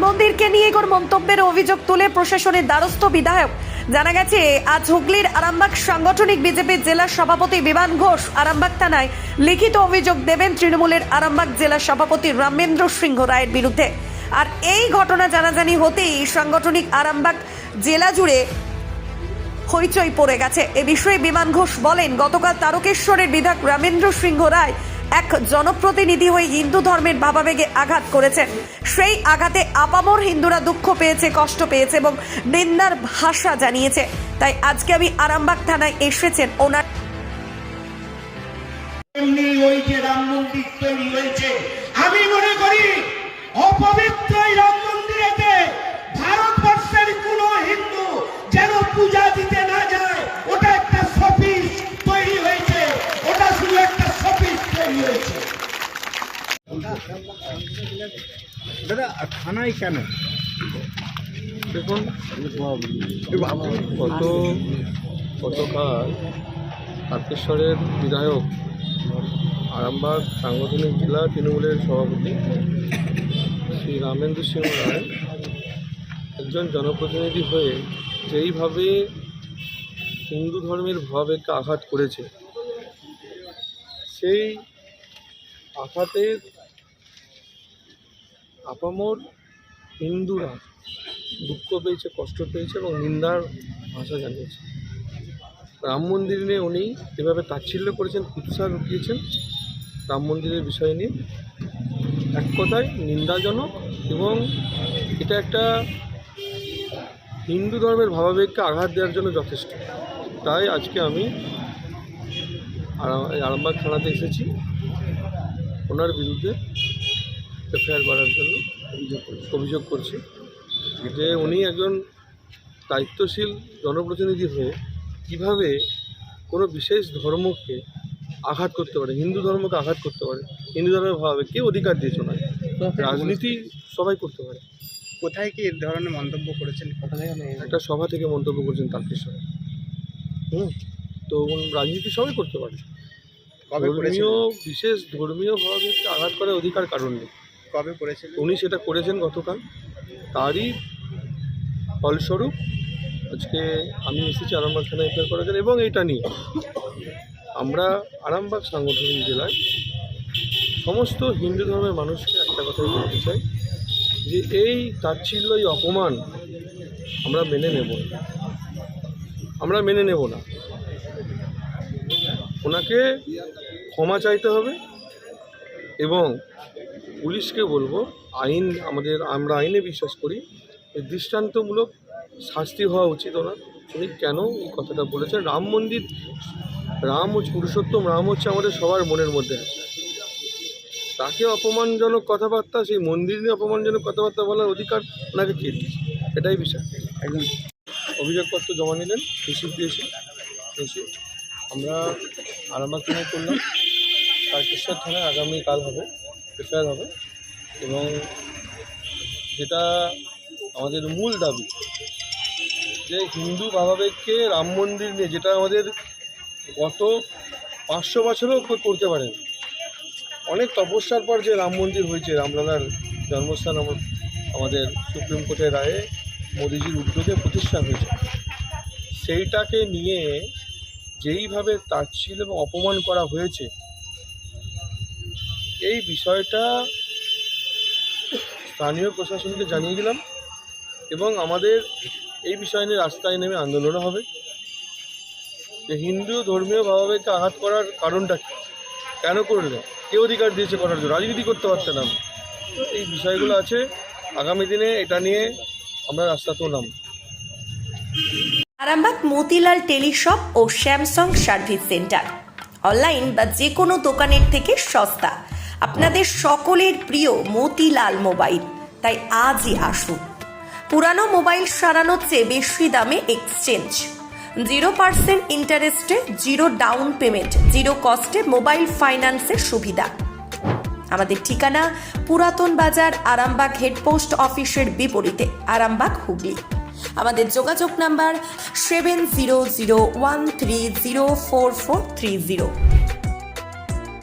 মন্দিরকে নিয়ে কোন মন্তব্যের অভিযোগ তুলে প্রশাসনের দ্বারস্থ বিধায়ক। জানা গেছে আজ হুগলির আরামবাগ সাংগঠনিক বিজেপির জেলা সভাপতি বিমান ঘোষ আরামবাগ থানায় লিখিত অভিযোগ দেবেন তৃণমূলের আরামবাগ জেলা সভাপতি রামেন্দ্র সিংহ রায়ের বিরুদ্ধে। আর এই ঘটনা জানাজানি হতেই সাংগঠনিক আরামবাগ জেলা জুড়ে হইচই পড়ে গেছে। এ বিষয়ে বিমান ঘোষ বলেন, গতকাল তারকেশ্বরের বিধায়ক রামেন্দ্র সিংহ রায় এক জনপ্রতিনিধি হয়ে হিন্দু ধর্মের ভাবাবেগে আঘাত করেছেন। সেই আঘাতে আপামর হিন্দুরা দুঃখ পেয়েছে, কষ্ট পেয়েছে এবং নিন্দার ভাষা জানিয়েছে। তাই আজকে আমি আরামবাগ থানায় এসেছেন ওনার। ওই যে রাম মন্দির তৈরি হয়েছে, আমি মনে করি অপবিত্র রাম মন্দিরেতে ভারতবর্ষের কোন হিন্দু যেন পূজা দিতে না যায়। ওটা একটা শপিস তৈরি হয়েছে, ওটা শুধু একটা শপিস তৈরি হয়েছে। দাদা থানায় কেন? দেখুন, গতকাল তারকেশ্বরের বিধায়ক আরামবাগ সাংগঠনিক জেলা তৃণমূলের সভাপতি শ্রী রামেন্দ্র সিংহ রায় একজন জনপ্রতিনিধি হয়ে যেইভাবে হিন্দু ধর্মের ভাবাবেগকে আঘাত করেছে, সেই আঘাতের আপামর হিন্দুরা দুঃখ পেয়েছে, কষ্ট পেয়েছে এবং নিন্দার ভাষা জানিয়েছে। রাম মন্দির নিয়ে উনি এভাবে তাচ্ছিল্য করেছেন, কুৎসা রুকিয়েছেন রাম মন্দিরের বিষয় নিয়ে, এক কথায় নিন্দাজনক এবং এটা একটা হিন্দু ধর্মের ভাবাবেগকে আঘাত দেওয়ার জন্য যথেষ্ট। তাই আজকে আমি আরামবাগ থানাতে এসেছি ওনার বিরুদ্ধে এফআইআর করার জন্য অভিযোগ করছি যে উনি একজন দায়িত্বশীল জনপ্রতিনিধি হয়ে কীভাবে কোনো বিশেষ ধর্মকে আঘাত করতে পারে, হিন্দু ধর্মকে আঘাত করতে পারে। হিন্দু ধর্মের ভাবে কে অধিকার দিয়েছে না, রাজনীতি সবাই করতে পারে। কোথায় কি এই ধরনের মন্তব্য করেছেন? একটা সভা থেকে মন্তব্য করেছেন তারকেশ্বরে। তো রাজনীতি সবাই করতে পারে। ধর্মীয় বিশেষ ধর্মীয় ভাবাবেগকে আঘাত করার অধিকার কারণ নেই। কবে করেছেন? উনি সেটা করেছেন গতকাল, তারই ফলস্বরূপ আজকে আমি এসেছি আরামবাগ থানায় এফআইআর করার জন্য। এবং এটা নিয়ে আমরা আরামবাগ সাংগঠনিক জেলায় সমস্ত হিন্দু ধর্মের মানুষকে একটা কথাই বলতে চাই যে এই তাচ্ছিল্য, এই অপমান আমরা মেনে নেব না, আমরা মেনে নেব না। ওনাকে ক্ষমা চাইতে হবে এবং পুলিশকে বলবো, আমরা আইনে বিশ্বাস করি, দৃষ্টান্তমূলক শাস্তি হওয়া উচিত ওনার। উনি কেন এই কথাটা বলেছেন? রাম মন্দির, রাম হচ্ছে পুরুষোত্তম, রাম হচ্ছে আমাদের সবার মনের মধ্যে আছে। তাকে অপমানজনক কথাবার্তা, সেই মন্দির নিয়ে অপমানজনক কথাবার্তা বলার অধিকার ওনাকে কে দিয়েছে? এটাই বিষয়। একদম অভিযোগপত্র জমা নিলেন, রিসিভ দিয়েছে, এসে আমরা আরামবাগ থানায় করলাম। তারকেশ্বর থানায় আগামীকাল হবে, এফআইআর হবে। এবং যেটা আমাদের মূল দাবি যে হিন্দু ভাবাবেগকে রাম মন্দির নিয়ে, যেটা আমাদের গত 500 বছরও করতে পারেন, অনেক তপস্যার পর যে রাম মন্দির হয়েছে, রামলালার জন্মস্থান আমাদের সুপ্রিম কোর্টের রায়ে মোদিজির উদ্যোগে প্রতিষ্ঠা হয়েছে, সেইটাকে নিয়ে যেইভাবে তাচ্ছিল্য এবং অপমান করা হয়েছে, এই বিষয়টা স্থানীয় প্রশাসনকে জানিয়ে দিলাম এবং আমাদের এই বিষয় নিয়ে রাস্তায় নেমে আন্দোলনও হবে। যে হিন্দু ধর্মীয় ভাবাবেগকে আঘাত করার কারণটা কেন করলে, কে অধিকার দিয়েছে করার জন্য? রাজনীতি করতে পারতেন না। এই বিষয়গুলো আছে, আগামী দিনে এটা নিয়ে আমরা রাস্তাতেও নাম। আরামবাগ মতিলাল টেলিশপ ও স্যামসাং সার্ভিস সেন্টার, অনলাইন বা যে কোনো দোকানের থেকে সস্তা। আপনাদের সকলের প্রিয় মতিলাল মোবাইল। তাই আজই আসুন। পুরানো মোবাইল সারানোর চেয়ে বেশি দামে এক্সচেঞ্জ, 0% ইন্টারেস্টে, 0 ডাউন পেমেন্ট, 0 কস্টে মোবাইল ফাইন্যান্সের সুবিধা। আমাদের ঠিকানা পুরাতন বাজার, আরামবাগ হেডপোস্ট অফিসের বিপরীতে, আরামবাগ, হুগলি। আমাদের যোগাযোগ নাম্বার 7001304430।